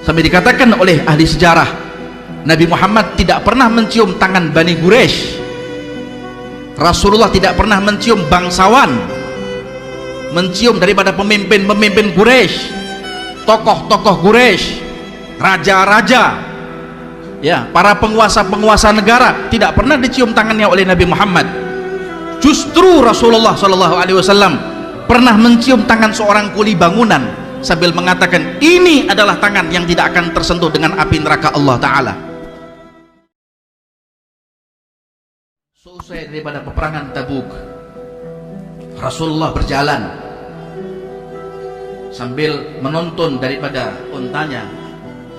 Sampai dikatakan oleh ahli sejarah, Nabi Muhammad tidak pernah mencium tangan Bani Quraisy. Rasulullah tidak pernah mencium bangsawan, mencium daripada pemimpin-pemimpin Quraisy, tokoh-tokoh Quraisy, raja-raja, ya, para penguasa-penguasa negara, tidak pernah dicium tangannya oleh Nabi Muhammad. Justru Rasulullah SAW pernah mencium tangan seorang kuli bangunan sambil mengatakan, ini adalah tangan yang tidak akan tersentuh dengan api neraka Allah Ta'ala. Selesai daripada peperangan Tabuk, Rasulullah berjalan sambil menonton daripada untanya.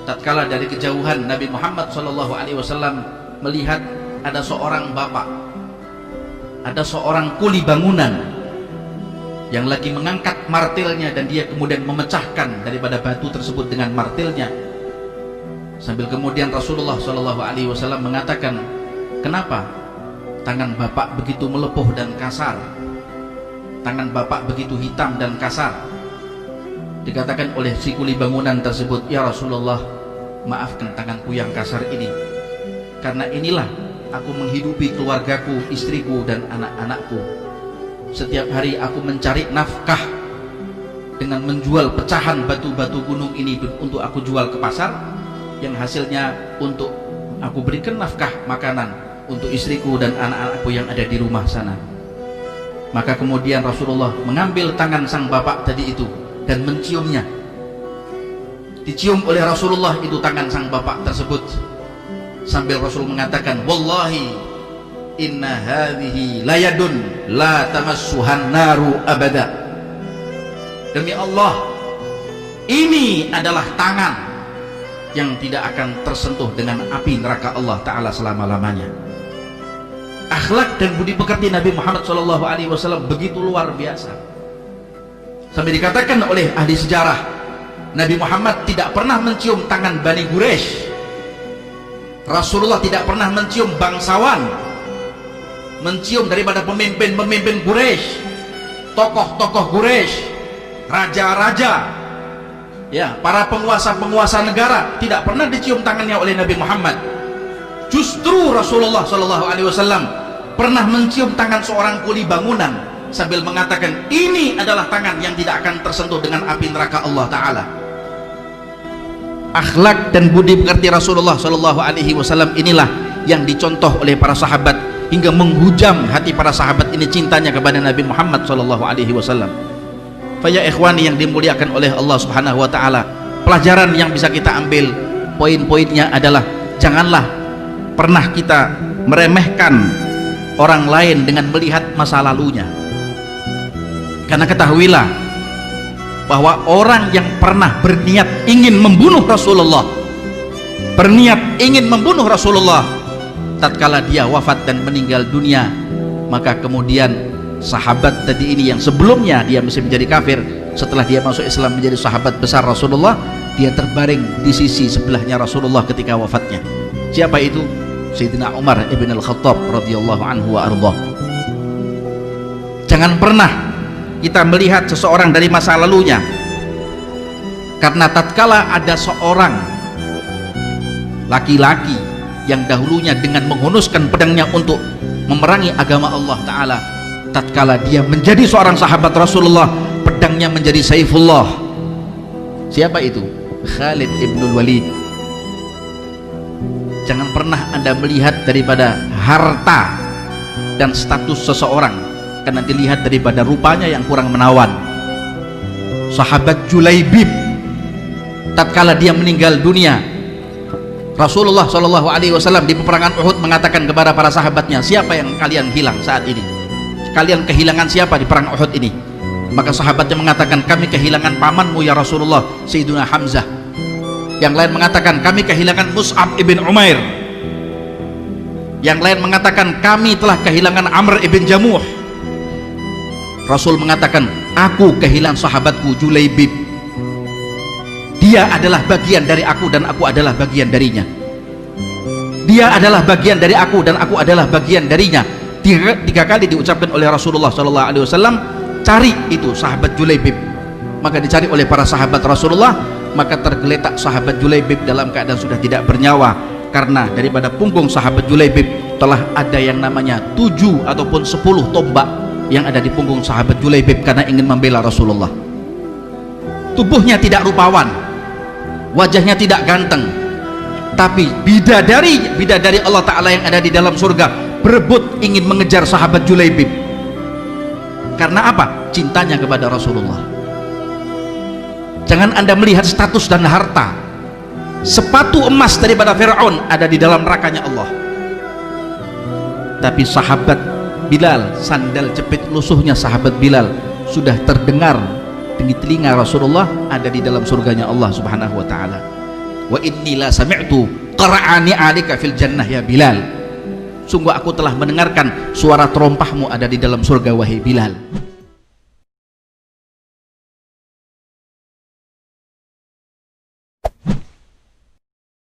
Tatkala dari kejauhan Nabi Muhammad SAW melihat ada seorang bapak, ada seorang kuli bangunan yang lagi mengangkat martilnya, dan dia kemudian memecahkan daripada batu tersebut dengan martilnya. Sambil kemudian Rasulullah SAW mengatakan, kenapa tangan bapak begitu melepuh dan kasar, tangan bapak begitu hitam dan kasar? Dikatakan oleh si kuli bangunan tersebut, ya Rasulullah, maafkan tanganku yang kasar ini, karena inilah aku menghidupi keluargaku, istriku dan anak-anakku. Setiap hari aku mencari nafkah dengan menjual pecahan batu-batu gunung ini untuk aku jual ke pasar, yang hasilnya untuk aku berikan nafkah makanan untuk istriku dan anak-anakku yang ada di rumah sana. Maka kemudian Rasulullah mengambil tangan sang bapak tadi itu dan menciumnya. Dicium oleh Rasulullah itu tangan sang bapak tersebut, sambil Rasul mengatakan, wallahi inna hadhihi layadun la tamassuhan naru abada. Demi Allah, ini adalah tangan yang tidak akan tersentuh dengan api neraka Allah Ta'ala selama-lamanya. Akhlak dan budi pekerti Nabi Muhammad SAW begitu luar biasa, sampai dikatakan oleh ahli sejarah, Nabi Muhammad tidak pernah mencium tangan Bani Quraisy. Rasulullah tidak pernah mencium bangsawan, mencium daripada pemimpin-pemimpin Quraisy, tokoh-tokoh Quraisy, raja-raja, ya, para penguasa-penguasa negara, tidak pernah dicium tangannya oleh Nabi Muhammad. Justru Rasulullah SAW pernah mencium tangan seorang kuli bangunan sambil mengatakan, ini adalah tangan yang tidak akan tersentuh dengan api neraka Allah Ta'ala. Akhlak dan budi pekerti Rasulullah SAW inilah yang dicontoh oleh para sahabat, hingga menghujam hati para sahabat ini cintanya kepada Nabi Muhammad SAW. Faya ikhwani yang dimuliakan oleh Allah Subhanahu wa Ta'ala, pelajaran yang bisa kita ambil, poin-poinnya adalah, janganlah pernah kita meremehkan orang lain dengan melihat masa lalunya. Karena ketahuilah bahwa orang yang pernah berniat ingin membunuh Rasulullah, berniat ingin membunuh Rasulullah, tatkala dia wafat dan meninggal dunia, maka kemudian sahabat tadi ini yang sebelumnya dia masih menjadi kafir, setelah dia masuk Islam menjadi sahabat besar Rasulullah, dia terbaring di sisi sebelahnya Rasulullah ketika wafatnya. Siapa itu? Sayyidina Umar ibn al-Khattab radhiyallahu anhu wa ardhah. Jangan pernah kita melihat seseorang dari masa lalunya, karena tatkala ada seorang laki-laki yang dahulunya dengan menghunuskan pedangnya untuk memerangi agama Allah Ta'ala, tatkala dia menjadi seorang sahabat Rasulullah, pedangnya menjadi Saifullah. Siapa itu? Khalid ibn Walid. Jangan pernah Anda melihat daripada harta dan status seseorang karena dilihat daripada rupanya yang kurang menawan. Sahabat Julaibib, tatkala dia meninggal dunia, Rasulullah SAW di peperangan Uhud mengatakan kepada para sahabatnya, siapa yang kalian hilang saat ini? Kalian kehilangan siapa di perang Uhud ini? Maka sahabatnya mengatakan, kami kehilangan pamanmu ya Rasulullah, Sayyidina Hamzah. Yang lain mengatakan, kami kehilangan Mus'ab ibn Umair. Yang lain mengatakan, kami telah kehilangan Amr ibn Jamuh. Rasul mengatakan, aku kehilangan sahabatku Julaibib, dia adalah bagian dari aku dan aku adalah bagian darinya. Dia adalah bagian dari aku dan aku adalah bagian darinya. Tiga kali diucapkan oleh Rasulullah SAW. Cari itu sahabat Julaibib. Maka dicari oleh para sahabat Rasulullah, maka tergeletak sahabat Julaibib dalam keadaan sudah tidak bernyawa, karena daripada punggung sahabat Julaibib telah ada yang namanya 7 ataupun 10 tombak yang ada di punggung sahabat Julaibib karena ingin membela Rasulullah. Tubuhnya tidak rupawan, wajahnya tidak ganteng, tapi bidadari Allah Ta'ala yang ada di dalam surga berebut ingin mengejar sahabat Julaibib. Karena apa? Cintanya kepada Rasulullah. Jangan Anda melihat status dan harta. Sepatu emas daripada Fir'aun ada di dalam nerakanya Allah, tapi sahabat Bilal, sandal jepit lusuhnya sahabat Bilal sudah terdengar di telinga Rasulullah, ada di dalam surganya Allah Subhanahu wa ta'ala. Wa inni la sami'tu qara'ani 'alika fil jannah ya Bilal, sungguh aku telah mendengarkan suara terompahmu ada di dalam surga wahai Bilal.